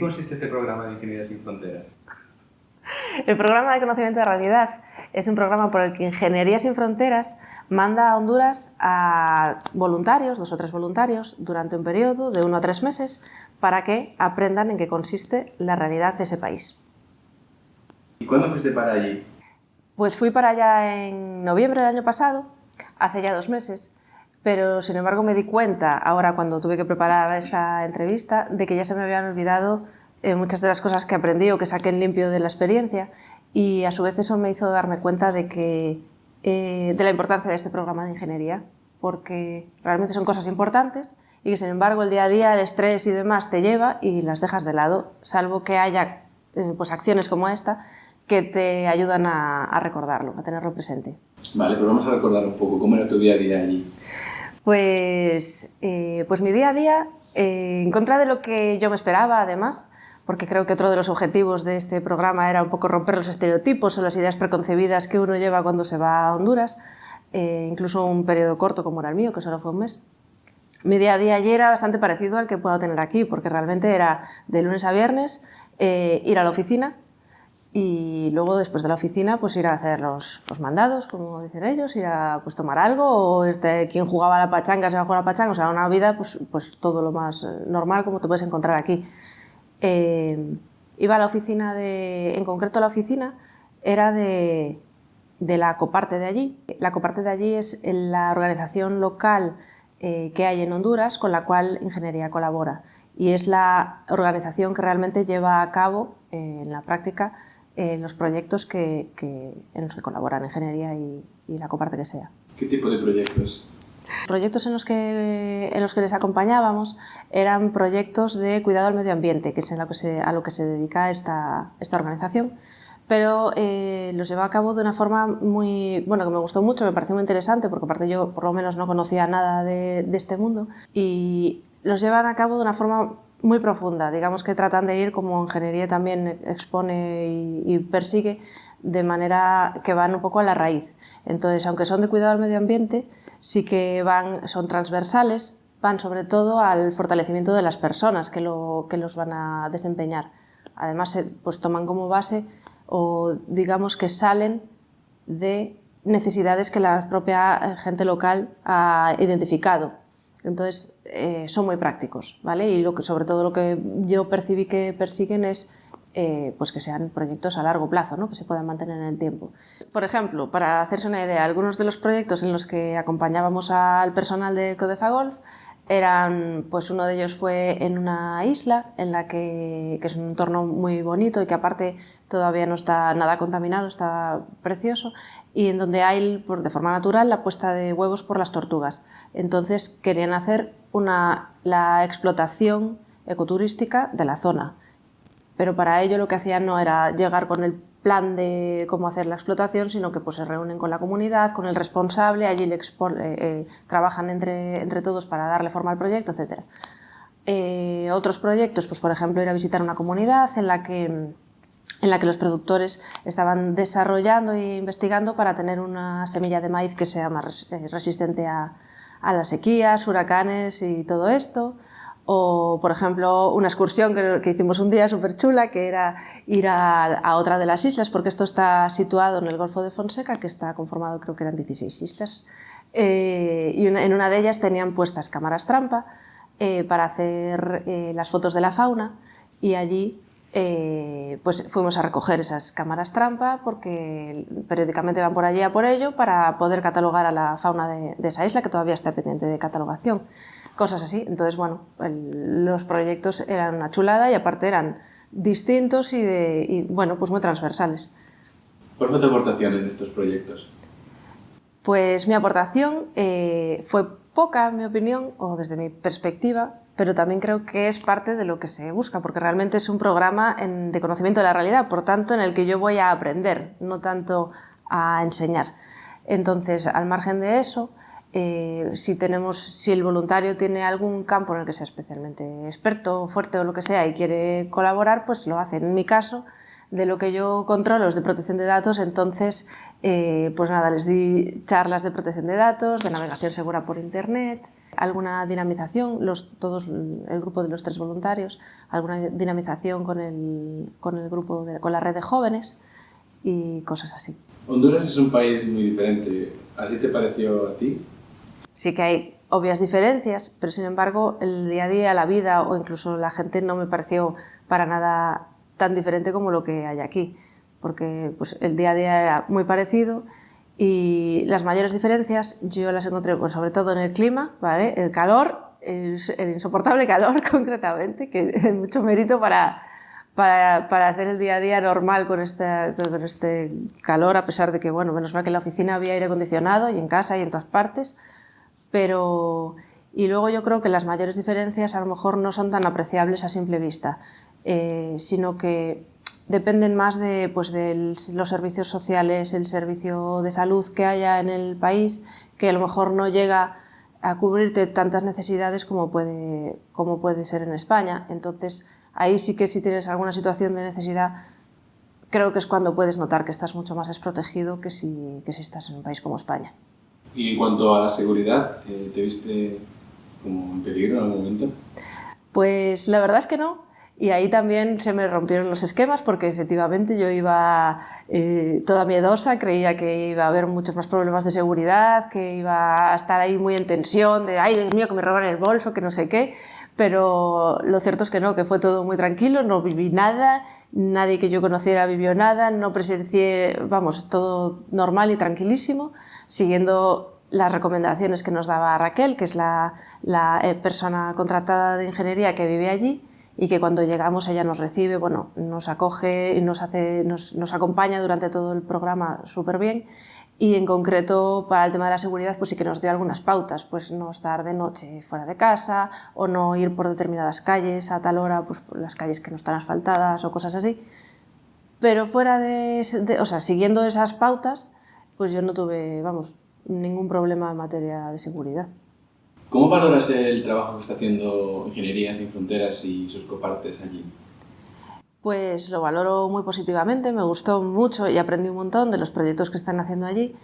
consiste este programa de Ingeniería Sin Fronteras? El programa de conocimiento de realidad es un programa por el que Ingeniería Sin Fronteras manda a Honduras a voluntarios, 2 o 3 voluntarios, durante un periodo de 1 a 3 meses, para que aprendan en qué consiste la realidad de ese país. ¿Y cuándo fuiste para allí? Pues fui para allá en noviembre del año pasado, hace ya 2 meses, pero sin embargo me di cuenta, ahora cuando tuve que preparar esta entrevista, de que ya se me habían olvidado muchas de las cosas que aprendí o que saqué en limpio de la experiencia, y a su vez eso me hizo darme cuenta de la importancia de este programa de ingeniería, porque realmente son cosas importantes y que sin embargo el día a día, el estrés y demás te lleva y las dejas de lado, salvo que haya pues acciones como esta que te ayudan a recordarlo, a tenerlo presente. Vale, pues vamos a recordar un poco cómo era tu día a día allí. Pues mi día a día, en contra de lo que yo me esperaba, además, porque creo que otro de los objetivos de este programa era un poco romper los estereotipos o las ideas preconcebidas que uno lleva cuando se va a Honduras, incluso un periodo corto como era el mío, que solo fue un mes. Mi día a día allí era bastante parecido al que puedo tener aquí, porque realmente era de lunes a viernes ir a la oficina y luego después de la oficina pues ir a hacer los mandados, como dicen ellos, ir a pues, tomar algo o irte, quien jugaba a la pachanga se va a jugar a la pachanga, o sea, una vida pues todo lo más normal como te puedes encontrar aquí. Iba a la oficina en concreto la oficina era de la Coparte de allí. La Coparte de allí es la organización local que hay en Honduras con la cual Ingeniería colabora y es la organización que realmente lleva a cabo en la práctica los proyectos en los que colaboran Ingeniería y la Coparte que sea. ¿Qué tipo de proyectos? Proyectos en los que les acompañábamos eran proyectos de cuidado al medio ambiente, que es a lo que se dedica esta organización, pero los llevó a cabo de una forma que me gustó mucho, me pareció muy interesante, porque aparte yo por lo menos no conocía nada de este mundo, y los llevan a cabo de una forma muy profunda, digamos que tratan de ir, como Ingeniería también expone y persigue, de manera que van un poco a la raíz. Entonces, aunque son de cuidado al medio ambiente, sí que son transversales, van sobre todo al fortalecimiento de las personas que los van a desempeñar. Además, pues toman como base o digamos que salen de necesidades que la propia gente local ha identificado. Entonces, son muy prácticos, ¿vale? Y sobre todo lo que yo percibí que persiguen es pues que sean proyectos a largo plazo, ¿no? Que se puedan mantener en el tiempo. Por ejemplo, para hacerse una idea, algunos de los proyectos en los que acompañábamos al personal de Codefa Golf pues uno de ellos fue en una isla que es un entorno muy bonito y que aparte todavía no está nada contaminado, está precioso, y en donde hay de forma natural la puesta de huevos por las tortugas. Entonces querían hacer la explotación ecoturística de la zona, pero para ello lo que hacían no era llegar con el plan de cómo hacer la explotación, sino que pues, se reúnen con la comunidad, con el responsable, allí trabajan entre todos para darle forma al proyecto, etc. Otros proyectos, pues, por ejemplo, ir a visitar una comunidad en la que los productores estaban desarrollando e investigando para tener una semilla de maíz que sea más resistente a las sequías, huracanes y todo esto. O, por ejemplo, una excursión que hicimos un día súper chula, que era ir a otra de las islas, porque esto está situado en el Golfo de Fonseca, que está conformado, creo que eran 16 islas, y en una de ellas tenían puestas cámaras trampa para hacer las fotos de la fauna, y allí pues fuimos a recoger esas cámaras trampa, porque periódicamente van por allí a por ello, para poder catalogar a la fauna de esa isla, que todavía está pendiente de catalogación. Cosas así. Entonces, bueno, los proyectos eran una chulada y aparte eran distintos y bueno, pues muy transversales. ¿Cuál fue tu aportación en estos proyectos? Pues mi aportación fue poca, en mi opinión, o desde mi perspectiva, pero también creo que es parte de lo que se busca, porque realmente es un programa de conocimiento de la realidad, por tanto, en el que yo voy a aprender, no tanto a enseñar. Entonces, al margen de eso, si el voluntario tiene algún campo en el que sea especialmente experto, fuerte o lo que sea y quiere colaborar, pues lo hace. En mi caso, de lo que yo controlo es de protección de datos, entonces pues nada, les di charlas de protección de datos, de navegación segura por internet. alguna dinamización, todos el grupo de los 3 voluntarios, alguna dinamización con el grupo, con la red de jóvenes y cosas así. Honduras es un país muy diferente. ¿Así te pareció a ti? Sí que hay obvias diferencias, pero sin embargo el día a día, la vida o incluso la gente no me pareció para nada tan diferente como lo que hay aquí, porque pues, el día a día era muy parecido y las mayores diferencias yo las encontré pues, sobre todo en el clima, ¿vale? El calor, el insoportable calor concretamente, que es mucho mérito para hacer el día a día normal con este calor, a pesar de que, bueno, menos mal que en la oficina había aire acondicionado y en casa y en todas partes, pero... Y luego yo creo que las mayores diferencias a lo mejor no son tan apreciables a simple vista, sino que dependen más de los servicios sociales, el servicio de salud que haya en el país, que a lo mejor no llega a cubrirte tantas necesidades como puede ser en España. Entonces, ahí sí que si tienes alguna situación de necesidad, creo que es cuando puedes notar que estás mucho más desprotegido que si estás en un país como España. Y en cuanto a la seguridad, ¿te viste como en peligro en algún momento? Pues la verdad es que no. Y ahí también se me rompieron los esquemas porque efectivamente yo iba toda miedosa, creía que iba a haber muchos más problemas de seguridad, que iba a estar ahí muy en tensión, de ¡ay, Dios mío, que me roban el bolso, que no sé qué! Pero lo cierto es que no, que fue todo muy tranquilo, no viví nada, nadie que yo conociera vivió nada, no presencié, vamos, todo normal y tranquilísimo, siguiendo las recomendaciones que nos daba Raquel, que es la persona contratada de ingeniería que vive allí, y que cuando llegamos ella nos recibe, bueno, nos acoge y nos acompaña durante todo el programa súper bien. Y en concreto para el tema de la seguridad pues sí que nos dio algunas pautas, pues no estar de noche fuera de casa o no ir por determinadas calles a tal hora, pues por las calles que no están asfaltadas o cosas así. Pero fuera o sea, siguiendo esas pautas, pues yo no tuve, vamos, ningún problema en materia de seguridad. ¿Cómo valoras el trabajo que está haciendo Ingeniería Sin Fronteras y sus copartes allí? Pues lo valoro muy positivamente, me gustó mucho y aprendí un montón de los proyectos que están haciendo allí.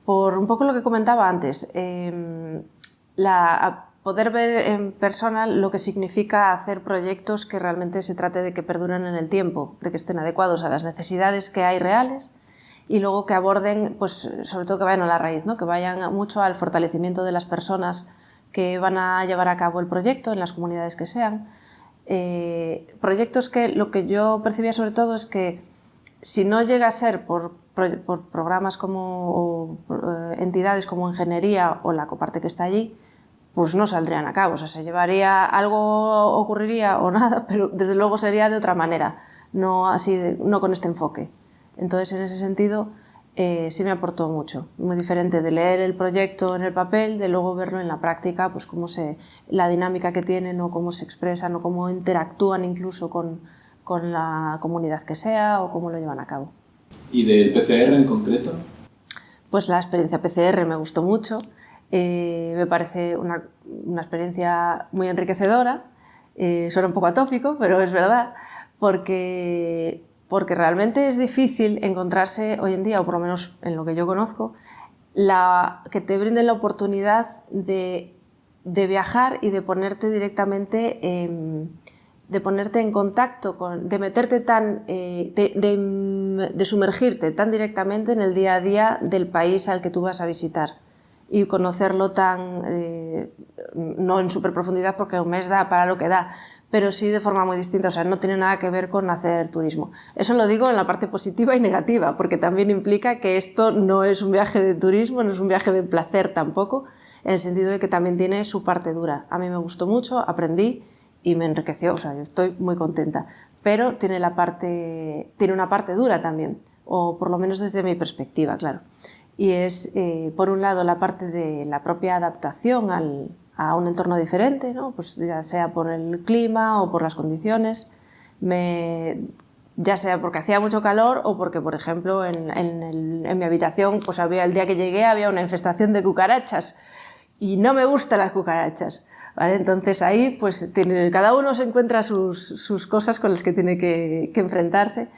Por un poco lo que comentaba antes, poder ver en persona lo que significa hacer proyectos que realmente se trate de que perduren en el tiempo, de que estén adecuados a las necesidades que hay reales y luego que aborden, pues sobre todo que vayan a la raíz, ¿no? Que vayan mucho al fortalecimiento de las personas que van a llevar a cabo el proyecto en las comunidades que sean. Proyectos que lo que yo percibía sobre todo es que si no llega a ser por programas como entidades como Ingeniería o la coparte que está allí, pues no saldrían a cabo. O sea, se llevaría, algo ocurriría o nada, pero desde luego sería de otra manera, no no con este enfoque. Entonces, en ese sentido, sí me aportó mucho, muy diferente de leer el proyecto en el papel, de luego verlo en la práctica, pues la dinámica que tienen o cómo se expresan o cómo interactúan incluso con la comunidad que sea o cómo lo llevan a cabo. ¿Y del PCR en concreto? Pues la experiencia PCR me gustó mucho, me parece una experiencia muy enriquecedora, suena un poco atópico, pero es verdad, porque realmente es difícil encontrarse hoy en día, o por lo menos en lo que yo conozco, que te brinden la oportunidad de viajar y de ponerte directamente, de ponerte en contacto, de meterte de sumergirte tan directamente en el día a día del país al que tú vas a visitar y conocerlo no en súper profundidad porque un mes da para lo que da, pero sí de forma muy distinta, o sea, no tiene nada que ver con hacer turismo. Eso lo digo en la parte positiva y negativa, porque también implica que esto no es un viaje de turismo, no es un viaje de placer tampoco, en el sentido de que también tiene su parte dura. A mí me gustó mucho, aprendí y me enriqueció, o sea, yo estoy muy contenta, pero tiene una parte dura también, o por lo menos desde mi perspectiva, claro. Y es, por un lado, la parte de la propia adaptación a un entorno diferente, ¿no? Pues ya sea por el clima o por las condiciones, ya sea porque hacía mucho calor o porque, por ejemplo, en mi habitación, pues el día que llegué había una infestación de cucarachas y no me gustan las cucarachas, ¿vale? Entonces ahí pues cada uno se encuentra sus cosas con las que tiene que enfrentarse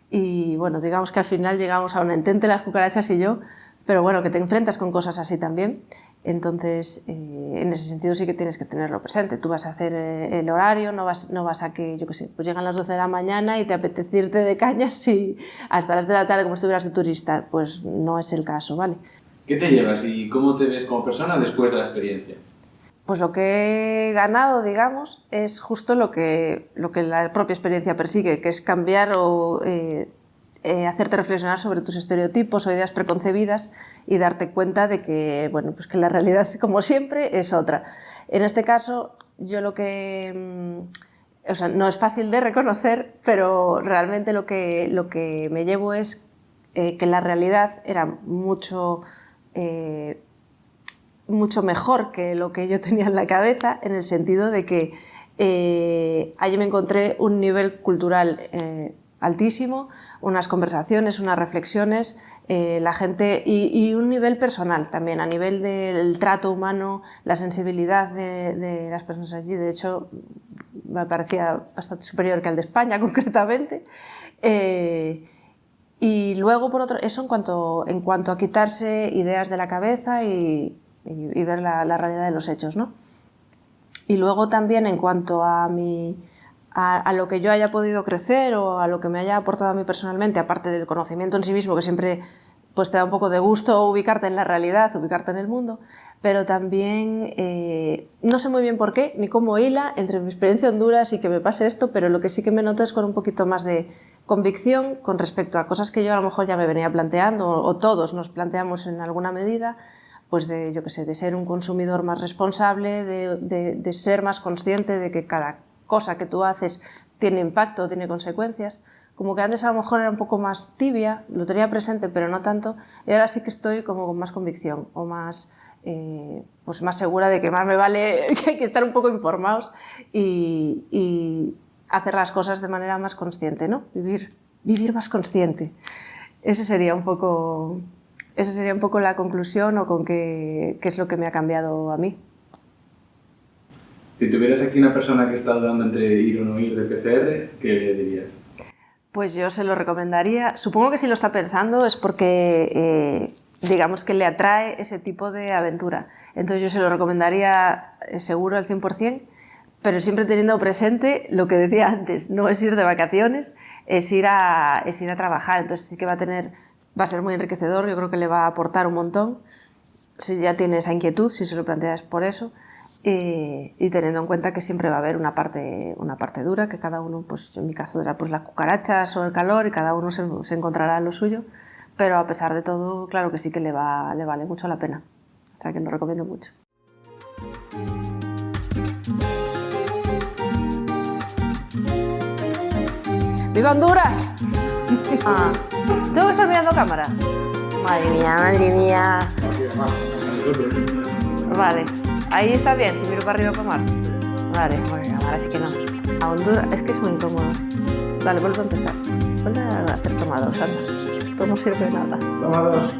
y bueno, digamos que al final llegamos a un entente las cucarachas y yo, pero bueno, que te enfrentas con cosas así también. Entonces, en ese sentido sí que tienes que tenerlo presente. Tú vas a hacer el horario, no vas a que, yo qué sé, pues llegan las 12 de la mañana y te apetece irte de cañas y hasta las de la tarde como si estuvieras de turista. Pues no es el caso, ¿vale? ¿Qué te llevas y cómo te ves como persona después de la experiencia? Pues lo que he ganado, digamos, es justo lo que la propia experiencia persigue, que es cambiar o hacerte reflexionar sobre tus estereotipos o ideas preconcebidas y darte cuenta de que, bueno, pues que la realidad, como siempre, es otra. En este caso, yo lo que... o sea, no es fácil de reconocer, pero realmente lo que me llevo es que la realidad era mucho mejor que lo que yo tenía en la cabeza, en el sentido de que allí me encontré un nivel cultural altísimo, unas conversaciones, unas reflexiones, la gente y un nivel personal también, a nivel del trato humano, la sensibilidad de las personas allí. De hecho, me parecía bastante superior que al de España, concretamente. Y luego, por otro, eso en cuanto a quitarse ideas de la cabeza y ver la realidad de los hechos, ¿no? Y luego también en cuanto a lo que yo haya podido crecer o a lo que me haya aportado a mí personalmente, aparte del conocimiento en sí mismo, que siempre pues, te da un poco de gusto ubicarte en la realidad, ubicarte en el mundo, pero también no sé muy bien por qué ni cómo hila entre mi experiencia en Honduras y que me pase esto, pero lo que sí que me noto es con un poquito más de convicción con respecto a cosas que yo a lo mejor ya me venía planteando o todos nos planteamos en alguna medida, pues de, yo qué sé, de ser un consumidor más responsable, de ser más consciente de que cada cosa que tú haces tiene impacto, tiene consecuencias. Como que antes a lo mejor era un poco más tibia, lo tenía presente pero no tanto, y ahora sí que estoy como con más convicción o más, pues más segura de que más me vale que hay que estar un poco informados y hacer las cosas de manera más consciente, ¿no? Vivir más consciente. Esa sería un poco la conclusión o con qué es lo que me ha cambiado a mí. Si tuvieras aquí una persona que está dudando entre ir o no ir de PCR, ¿qué le dirías? Pues yo se lo recomendaría. Supongo que si lo está pensando es porque, digamos que le atrae ese tipo de aventura. Entonces yo se lo recomendaría seguro al 100%, pero siempre teniendo presente lo que decía antes, no es ir de vacaciones, es ir a trabajar. Entonces sí que va a ser muy enriquecedor, yo creo que le va a aportar un montón, si ya tiene esa inquietud, si se lo planteas por eso, y teniendo en cuenta que siempre va a haber una parte dura, que cada uno, pues en mi caso era pues las cucarachas o el calor, y cada uno se encontrará lo suyo, pero a pesar de todo, claro que sí que le vale mucho la pena, o sea que lo recomiendo mucho. ¡Viva Honduras! Ah, ¿tengo que estar mirando cámara? Madre mía. Vale, ahí está bien, si miro para arriba para mar. Vale, bueno, ahora sí que no. A Honduras, es que es muy incómodo. Vale, vuelvo a empezar. Vuelve a hacer tomados, anda. Esto no sirve de nada. Toma dos.